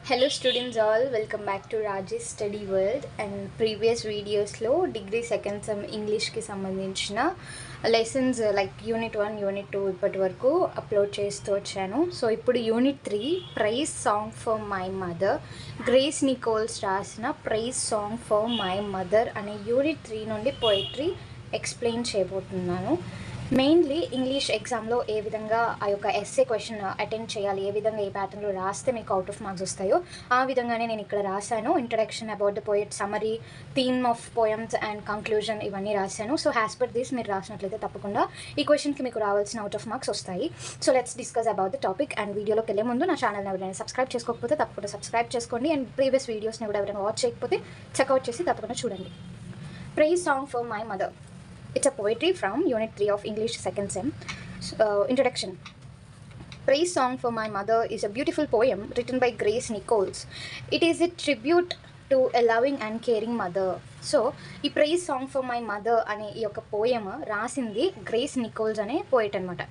Hello students all, welcome back to Rajesh Study World. And previous videos లో degree second sem ఇంగ్లీష్కి సంబంధించిన lessons like unit 1 unit 2 ఇప్పటి వరకు upload చేస్తూ వచ్చాను. So ఇప్పుడు unit 3 praise song for my mother, Grace Nichols రాసిన praise song for my mother అనే unit 3 నుండి పోయిటరీ ఎక్స్ప్లెయిన్ చేయబోతున్నాను. మెయిన్లీ ఇంగ్లీష్ ఎగ్జామ్లో ఏ విధంగా ఆ యొక్క ఎస్ఏ క్వశ్చన్ అటెండ్ చేయాలి, ఏ విధంగా ఏ ప్యాటర్న్లో రాస్తే మీకు అవుట్ ఆఫ్ మార్క్స్ వస్తాయో ఆ విధంగానే నేను ఇక్కడ రాశాను. Introduction about the poet, summary, theme of poems and conclusion ఇవన్నీ రాశాను. సో యాజ్ పర్ దిస్ మీరు రాసినట్లయితే తప్పకుండా ఈ క్వశ్చన్కి మీకు రావాల్సిన అవుట్ ఆఫ్ మార్క్స్ వస్తాయి. So let's discuss about the topic. And వీడియోలోకి వెళ్ళే ముందు నా ఛానల్ని ఎవరైనా సబ్స్క్రైబ్ చేసుకోకపోతే తప్పకుండా సబ్స్క్రైబ్ చేసుకోండి. అండ్ ప్రీవియస్ వీడియోస్ని కూడా ఎవరైనా వాచ్ చేయకపోతే చెక్అవుట్ చేసి తప్పకుండా చూడండి. Praise song for my mother. It's a poetry from Unit 3 of English 2nd Sem. Introduction. Praise Song for My Mother is a beautiful poem written by Grace Nichols. It is a tribute to a loving and caring mother. So ఈ praise song for my mother అనే ఈ యొక్క poem రాసింది Grace Nichols అనే poet అనమాట.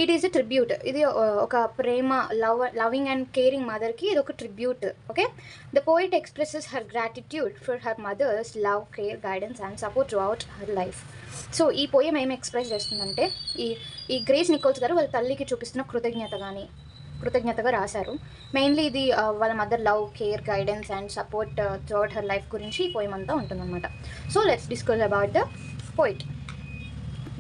It is a tribute. ఇది ఒక ప్రేమ, లవింగ్ అండ్ కేరింగ్ మదర్కి ఇది ఒక tribute. Okay, the poet expresses her gratitude for her mother's love, care, guidance and support throughout her life. So ఈ పోయం ఏమి ఎక్స్ప్రెస్ చేస్తుందంటే ఈ గ్రేస్ నికోల్స్ గారు వాళ్ళ తల్లికి చూపిస్తున్న కృతజ్ఞతగా రాశారు. మెయిన్లీ ఇది వాళ్ళ mother love, care, guidance and support throughout her life గురించి ఈ పోయం అంతా ఉంటుందన్నమాట. So let's discuss about the poet.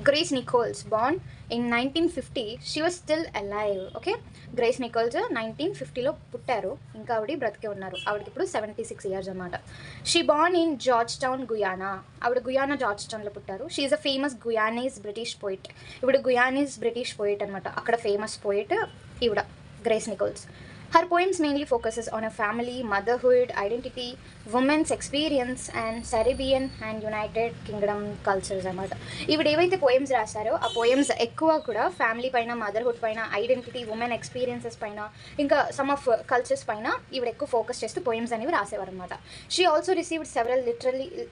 Grace Nichols born in 1950. She was still alive. Okay, Grace Nichols 1950లో పుట్టారు. ఇంకా ఆవిడ బ్రతికే ఉన్నారు. ఆవిడకి ఇప్పుడు 76 years అనమాట. She born in Georgetown, Guyana. ఆవిడ గుయానా, జార్జ్ టౌన్లో పుట్టారు. She is a famous Guyanese British poet. ఇప్పుడు గుయానీస్ బ్రిటిష్ పోయిట్ అనమాట. అక్కడ ఫేమస్ పోయిట్ ఈవిడ Grace Nichols. Her poems mainly focuses on a family, motherhood, identity, women's experience and Caribbean and United Kingdom cultures అన్నమాట. ఈవిడ ఏవైతే poems రాశారో ఆ poems ఎక్కువ కూడా ఫ్యామిలీ పైన, మదర్హుడ్ పైన, ఐడెంటిటీ, ఉమెన్ ఎక్స్పీరియన్సెస్ పైన, ఇంకా సమ్ ఆఫ్ కల్చర్స్ పైన ఈవిడ ఎక్కువ ఫోకస్ చేస్తూ పోయమ్స్ అనేవి రాసేవారు అనమాట. She also received several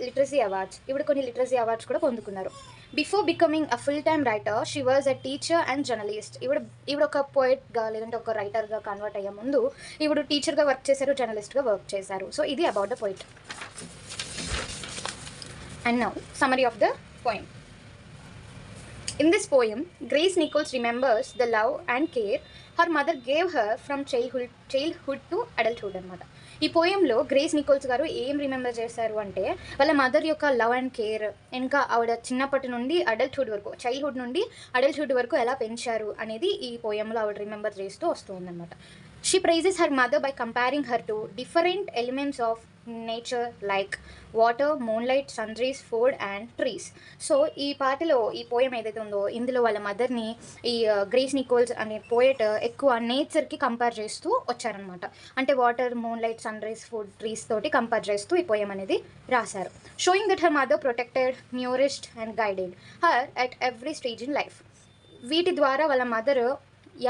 literacy awards. ఈవిడ కొన్ని లిటరసీ అవార్డ్స్ కూడా పొందుకున్నారు. Before becoming a full time writer she was a teacher and journalist. ఈవిడ ఒక పోయిట్గా లేదంటే ఒక రైటర్గా కన్వర్ట్ అయ్యే ముందు ఈవిడ టీచర్గా వర్క్ చేశారు, జర్నలిస్ట్గా వర్క్ చేశారు. సో ఇది about the poet. And now summary of the poem. In this poem, Grace Nichols remembers the love and care her mother gave her from childhood to adulthood అనమాట. ఈ పోయంలో గ్రేస్ నికోల్స్ గారు ఏం remember చేశారు అంటే వాళ్ళ mother యొక్క love and care, ఇంకా ఆవిడ చిన్నప్పటి నుండి అడల్ట్హుడ్ వరకు, చైల్డ్హుడ్ నుండి అడల్ట్హుడ్ వరకు ఎలా పెంచారు అనేది ఈ పోయంలో ఆవిడ రిమెంబర్ చేస్తూ వస్తుందన్నమాట. She praises her mother by comparing her to different elements of nature like water, moonlight, sunrays, food and trees. So ఈ పాటలో, ఈ పోయం ఏదైతే ఉందో ఇందులో వాళ్ళ మదర్ని ఈ గ్రేస్ నికోల్స్ అనే పోయట్ ఎక్కువ నేచర్కి కంపేర్ చేస్తూ వచ్చారనమాట. అంటే water, moonlight, sunrise, food, trees తోటి కంపేర్ చేస్తూ ఈ పోయం అనేది రాశారు. Showing that her mother protected, nourished and guided her at every stage in life. వీటి ద్వారా వాళ్ళ మదర్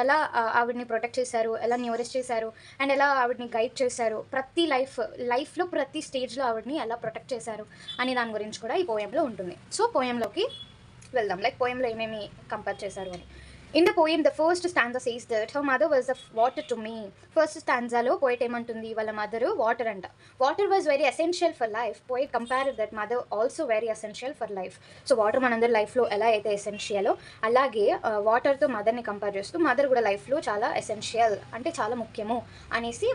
ఎలా ఆవిడని ప్రొటెక్ట్ చేశారు, ఎలా న్యూరెస్ట్ చేశారు అండ్ ఎలా ఆవిడని గైడ్ చేశారు, ప్రతి లైఫ్లో ప్రతి స్టేజ్లో ఆవిడని ఎలా ప్రొటెక్ట్ చేశారు అనే దాని గురించి కూడా ఈ పోయంలో ఉంటుంది. సో పోయంలోకి వెళ్దాం, లైక్ పోయంలో ఏమేమి కంపేర్ చేశారు అని. In the poem, the first stanza says that her mother was the water to me. First stanzalo poet ఏమంటుంది, వాళ్ళ మదరు వాటర్ అంట. Water was very essential for life. Poet compare that mother also very essential for life. So water మనందరి లైఫ్లో ఎలా అయితే ఎసెన్షియలో అలాగే వాటర్తో మదర్ని కంపేర్ చేస్తూ మదర్ కూడా లైఫ్లో చాలా ఎసెన్షియల్, అంటే చాలా ముఖ్యము అనేసి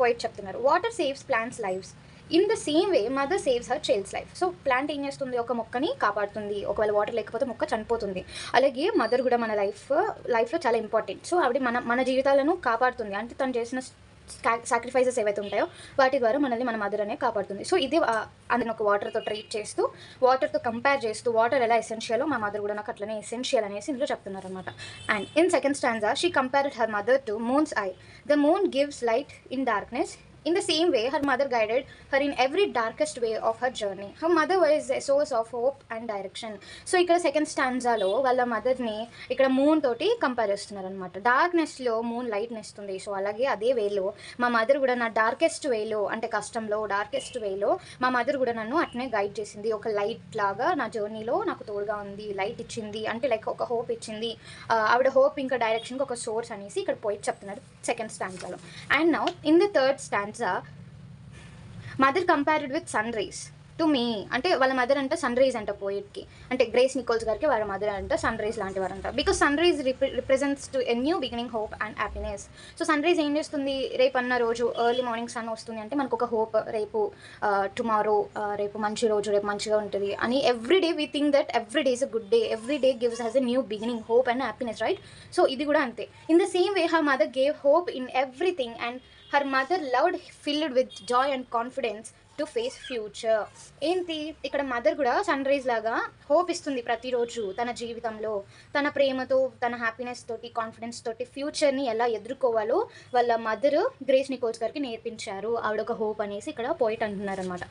పోయిట్ చెప్తున్నారు. Water saves plants lifes. In the same way mother saves her child's life. So plant ఏం చేస్తుంది, ఒక మొక్కని కాపాడుతుంది. ఒకవేళ వాటర్ లేకపోతే మొక్క చనిపోతుంది. అలాగే మదర్ కూడా మన లైఫ్లో చాలా ఇంపార్టెంట్. సో ఆవిడ మన జీవితాలను కాపాడుతుంది. అంటే తను చేసిన సాక్రిఫైసెస్ ఏవైతే ఉంటాయో వాటి ద్వారా మనల్ని మన మదర్ అనే కాపాడుతుంది. సో ఇది అందులో ఒక వాటర్తో ట్రీట్ చేస్తూ, వాటర్తో కంపేర్ చేస్తూ, వాటర్ ఎలా ఎసెన్షియలో మా మదర్ కూడా నాకు అట్లనే ఎసెన్షియల్ అనేసి ఇందులో చెప్తున్నారనమాట. And in second stanza she compared her mother to moons I. The moon gives light in darkness. In the same way, her mother guided her in every darkest way of her journey. Her mother was a source of hope and direction. So ఇక్కడ second స్టాంజాలో వాళ్ళ మదర్ని ఇక్కడ moon తోటి compare చేస్తున్నారు అనమాట. డార్క్నెస్లో moon లైట్ని ఇస్తుంది. So అలాగే అదే వేలో మా మదర్ కూడా నా డార్కెస్ట్ వేలో, అంటే కష్టంలో డార్కెస్ట్ వేలో మా మదర్ కూడా నన్ను అట్నే గైడ్ చేసింది. ఒక లైట్ లాగా నా జర్నీలో నాకు తోడుగా ఉంది, లైట్ ఇచ్చింది, అంటే లైక్ ఒక హోప్ ఇచ్చింది. ఆవిడ హోప్ ఇంకా డైరెక్షన్కి ఒక సోర్స్ అనేసి ఇక్కడ పోయి చెప్తున్నారు సెకండ్ స్టాంజాలో. And now in the third stanza, mother compared with sunrise to me, అంటే వాళ్ళ మదర్ అంట సన్ రైజ్ అంట పోయిట్కి, అంటే గ్రేస్ నికోల్స్ గారికి వాళ్ళ మదర్ అంట సన్ రైజ్ లాంటి వారంట. Because sunrise represents to a new beginning, hope and happiness. So sunrise ఏం చేస్తుంది, రేపు అన్న రోజు ఎర్లీ మార్నింగ్ సన్ వస్తుంది అంటే మనకు ఒక హోప్, రేపు టుమారో, రేపు మంచి రోజు, రేపు మంచిగా ఉంటుంది అని. Every day we think that every day is a good day, every day gives has a new beginning, hope and happiness, right? So ఇది కూడా అంతే. In the same way her mother gave hope in everything and her mother loved filled with Joy and confidence to face future. ఏంటి ఇక్కడ mother కూడా sun rise లాగా hope ఇస్తుంది ప్రతిరోజు తన జీవితంలో, తన ప్రేమతో, తన హ్యాపీనెస్ తోటి, కాన్ఫిడెన్స్ తోటి ఫ్యూచర్ని ఎలా ఎదుర్కోవాలో వాళ్ళ మదర్ గ్రేస్ నికోల్స్ గారికి నేర్పించారు. ఆవిడ ఒక హోప్ అనేసి ఇక్కడ పోయిట్ అంటున్నారు అనమాట.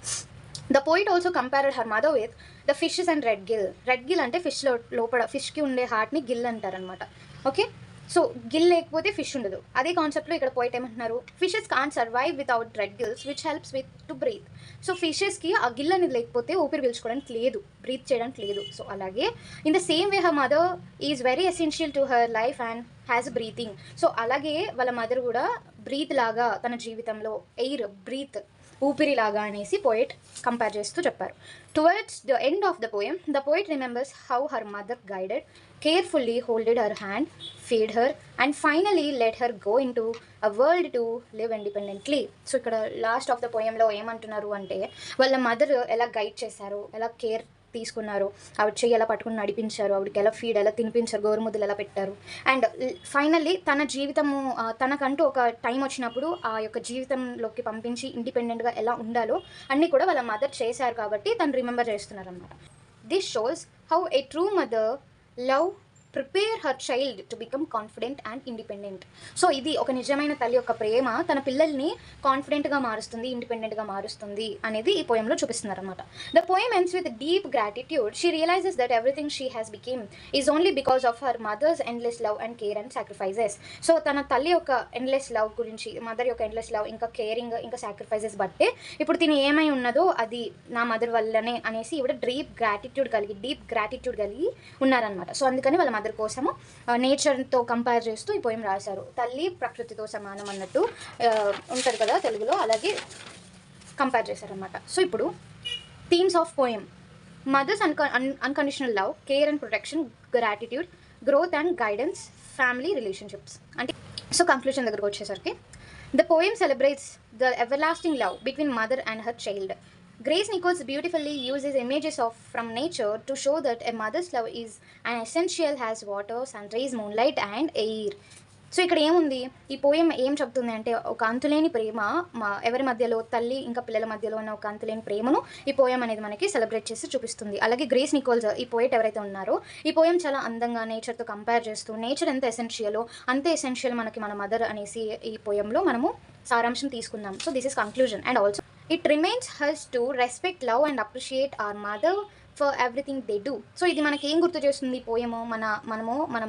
The poet also compared her mother with the fishes and red Gill. Red Gill అంటే ఫిష్లో లోపల ఫిష్కి ఉండే హార్ట్ని గిల్ అంటారనమాట. ఓకే, సో గిల్ లేకపోతే ఫిష్ ఉండదు. అదే కాన్సెప్ట్లో ఇక్కడ పోయిట్ ఏమంటున్నారు, fishes can't survive without red gills which helps with to breathe. So ఫిషెస్కి ఆ గిల్ అనేది లేకపోతే ఊపిరి పీల్చుకోవడానికి లేదు, బ్రీత్ చేయడానికి లేదు. సో అలాగే in the same way her mother is very essential to her life and has breathing. So అలాగే వాళ్ళ మదర్ కూడా బ్రీత్ లాగా తన జీవితంలో, ఎయిర్, బ్రీత్, ఊపిరిలాగా అనేసి పోయిట్ కంపేర్ చేస్తూ చెప్పారు. Towards the end of the poem, the poet remembers how her mother guided, carefully హోల్డెడ్ her hand, feed her and finally let her go in to a world to live independently. So ఇక్కడ last of the పోయంలో ఏమంటున్నారు అంటే వాళ్ళ mother ఎలా guide చేశారు, ఎలా care తీసుకున్నారు, ఆవిడ చెయ్యి ఎలా పట్టుకుని నడిపించారు, ఆవిడకి ఎలా ఫీడ్ ఎలా తినిపించారు, గోరుముద్దలు ఎలా పెట్టారు. అండ్ ఫైనల్లీ తన జీవితము, తనకంటూ ఒక టైం వచ్చినప్పుడు ఆ యొక్క జీవితంలోకి పంపించి ఇండిపెండెంట్గా ఎలా ఉండాలో అన్నీ కూడా వాళ్ళ మదర్ చేశారు కాబట్టి తను రిమెంబర్ చేస్తున్నారు అనమాట. This shows how A true mother love prepare her child to become confident and independent. So ఇది ఒక నిజమైన తల్లి యొక్క ప్రేమ తన పిల్లల్ని కాన్ఫిడెంట్గా మారుస్తుంది, ఇండిపెండెంట్గా మారుస్తుంది అనేది ఈ పోయంలో చూపిస్తున్నారు అనమాట. The poem ends with deep gratitude. She realises that everything she has became is only because of her mother's endless love and care and sacrifices. So తన తల్లి యొక్క ఎండ్లెస్ లవ్ గురించి, మదర్ యొక్క ఎండ్లెస్ లవ్, ఇంకా caring, ఇంకా sacrifices బట్టే ఇప్పుడు తిని ఏమై ఉన్నదో అది నా మదర్ వల్లనే అనేసి ఇవిడ డీప్ గ్రాటిట్యూడ్ కలిగి ఉన్నారనమాట. సో అందుకని వాళ్ళ మదర్ కోసము నేచర్తో కంపేర్ చేస్తూ ఈ పోయం రాశారు. తల్లి ప్రకృతితో సమానం అన్నట్టు ఉంటుంది కదా తెలుగులో, అలాగే కంపేర్ చేశారనమాట. సో ఇప్పుడు themes of poem: mother's unconditional love, care and protection, gratitude, growth and guidance, family relationships. అంటే సో కంక్లూజన్ దగ్గరకు వచ్చేసరికి, the poem celebrates the everlasting love between mother and her child. Grace Nichols beautifully uses images from nature to show that a mother's love is an essential as water, sunrise, moonlight and air. So ఇక్కడ ఏముంది, ఈ poem ఏం చెప్తుంది అంటే ఒక అంతులేని ప్రేమ, ఎవరి మధ్యలో, తల్లి ఇంకా పిల్లల మధ్యలో ఉన్న ఒక అంతులేని ప్రేమను ఈ పోయం అనేది మనకి సెలబ్రేట్ చేసి చూపిస్తుంది. అలాగే గ్రేస్ నికోల్స్ ఈ పోయిట్ ఎవరైతే ఉన్నారో ఈ పోయం చాలా అందంగా నేచర్తో కంపేర్ చేస్తూ, నేచర్ ఎంత ఎసెన్షియలో అంతే ఎసెన్షియల్ మనకి మన మదర్ అనేసి ఈ పోయంలో మనము సారాంశం తీసుకుందాం. So this is conclusion. And also it remains us to respect, love and appreciate our mother for everything they do. So ఇది మనకి ఏం గుర్తు చేస్తుంది ఈ పోయము, మనము మన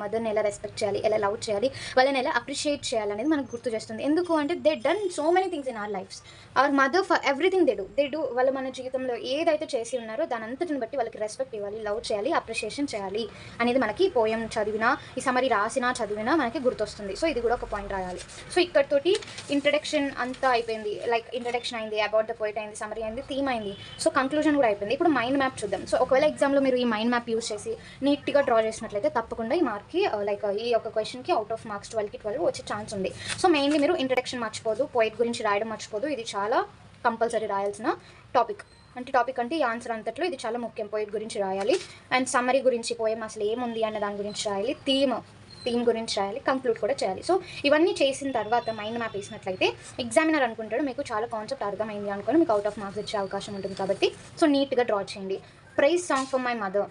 మదర్ని ఎలా రెస్పెక్ట్ చేయాలి, ఎలా లవ్ చేయాలి, వాళ్ళని ఎలా అప్రిషియేట్ చేయాలి అనేది మనకు గుర్తు చేస్తుంది. ఎందుకు అంటే they done so many things in our lifes. Our mother for everything they do. వాళ్ళు మన జీవితంలో ఏదైతే చేసి ఉన్నారో దాని అంతటిని బట్టి వాళ్ళకి రెస్పెక్ట్ ఇవ్వాలి, లవ్ చేయాలి, అప్రిషియేషన్ చేయాలి అనేది మనకి ఈ పోయం చదివినా, ఈ సమరీ రాసినా చదివినా మనకి గుర్తొస్తుంది. సో ఇది కూడా ఒక పాయింట్ రాయాలి. సో ఇక్కడితోటి ఇంట్రడక్షన్ అంతా అయిపోయింది. లైక్ ఇంట్రడక్షన్ అయింది, అబౌట్ ద పోయిట్ అయింది, సమరీ అయింది, థీమ్ అయింది. సో కంక్లూజన్ కూడా అయిపోయింది. ఇప్పుడు మైండ్ మ్యాప్ చూద్దాం. సో ఒకవేళ ఎగ్జామ్లో మీరు ఈ మైండ్ మ్యాప్ యూస్ చేసి నీట్గా డ్రా చేసినట్లయితే తప్పకుండా ఈ మార్క్కి లైక్ ఈ యొక్క క్వశ్చన్కి అవుట్ ఆఫ్ మార్క్స్ 12కి 12 వచ్చే ఛాన్స్ ఉంది. సో మెయిన్లీ మీరు ఇంట్రడక్షన్ మర్చిపోదు, పోయిట్ గురించి రాయడం మర్చిపోదు. ఇది చాలా కంపల్సరీ రాయాల్సిన టాపిక్. టాపిక్ అంటే ఈ ఆన్సర్ అంతట్లో ఇది చాలా ముఖ్యం. పోయిట్ గురించి రాయాలి, అండ్ సమ్మరీ గురించి, పోయం అసలు ఏముంది అన్న దాని గురించి రాయాలి, థీమ్ గురించి రాయాలి, కంక్లూడ్ కూడా చేయాలి. సో ఇవన్నీ చేసిన తర్వాత మైండ్ మ్యాప్ వేసినట్లయితే ఎగ్జామినర్ అనుకుంటాడు మీకు చాలా కాన్సెప్ట్ అర్థమైంది అనుకుని మీకు అవుట్ ఆఫ్ మార్క్స్ వచ్చే అవకాశం ఉంటుంది. కాబట్టి సో నీట్గా డ్రా చేయండి. Praise song for my mother.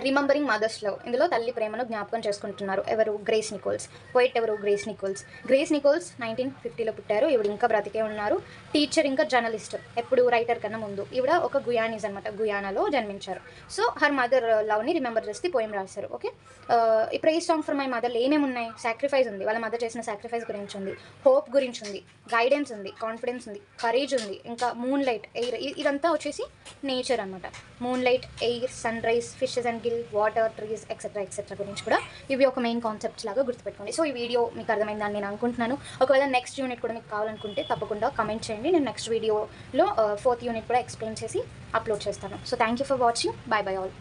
Remembering mother's love, ఇందులో తల్లి ప్రేమను జ్ఞాపకం చేసుకుంటున్నారు. ఎవరు? Grace Nichols. పోయిట్ ఎవరు? Grace Nichols. గ్రేస్ నికోల్స్ 1950లో పుట్టారు. ఈవిడ ఇంకా బ్రతికే ఉన్నారు. టీచర్ ఇంకా జర్నలిస్ట్. ఎప్పుడు? రైటర్ కన్నా ముందు. ఈవిడ ఒక గుయానీస్ అనమాట, గుయానాలో జన్మించారు. సో హర్ మదర్ లవ్ని రిమెంబర్ చేసి పోయం రాశారు. ఓకే, ఈ ప్రైజ్ సాంగ్ ఫర్ మై మదర్లో ఏమేమి ఉన్నాయి? సాక్రిఫైస్ ఉంది, వాళ్ళ మదర్ చేసిన సాక్రిఫైస్ గురించి ఉంది, హోప్ గురించి ఉంది, గైడెన్స్ ఉంది, కాన్ఫిడెన్స్ ఉంది, కరేజ్ ఉంది, ఇంకా మూన్ లైట్, ఎయిర్, ఇదంతా వచ్చేసి నేచర్ అనమాట. Moonlight, air, sunrise, fishes and gill, water, trees, etcetera గురించి కూడా ఇవి ఒక మెయిన్ కాన్సెప్ట్స్ లాగా గుర్తుపెట్టుకోండి. సో ఈ వీడియో మీకు అర్థమైందని నేను అనుకుంటున్నాను. ఒకవేళ నెక్స్ట్ యూనిట్ కూడా మీకు కావాలనుకుంటే తప్పకుండా కమెంట్ చేయండి. నేను నెక్స్ట్ వీడియోలో 4th యూనిట్ కూడా ఎక్స్ప్లెయిన్ చేసి అప్లోడ్ చేస్తాను. So thank you for watching. By by all.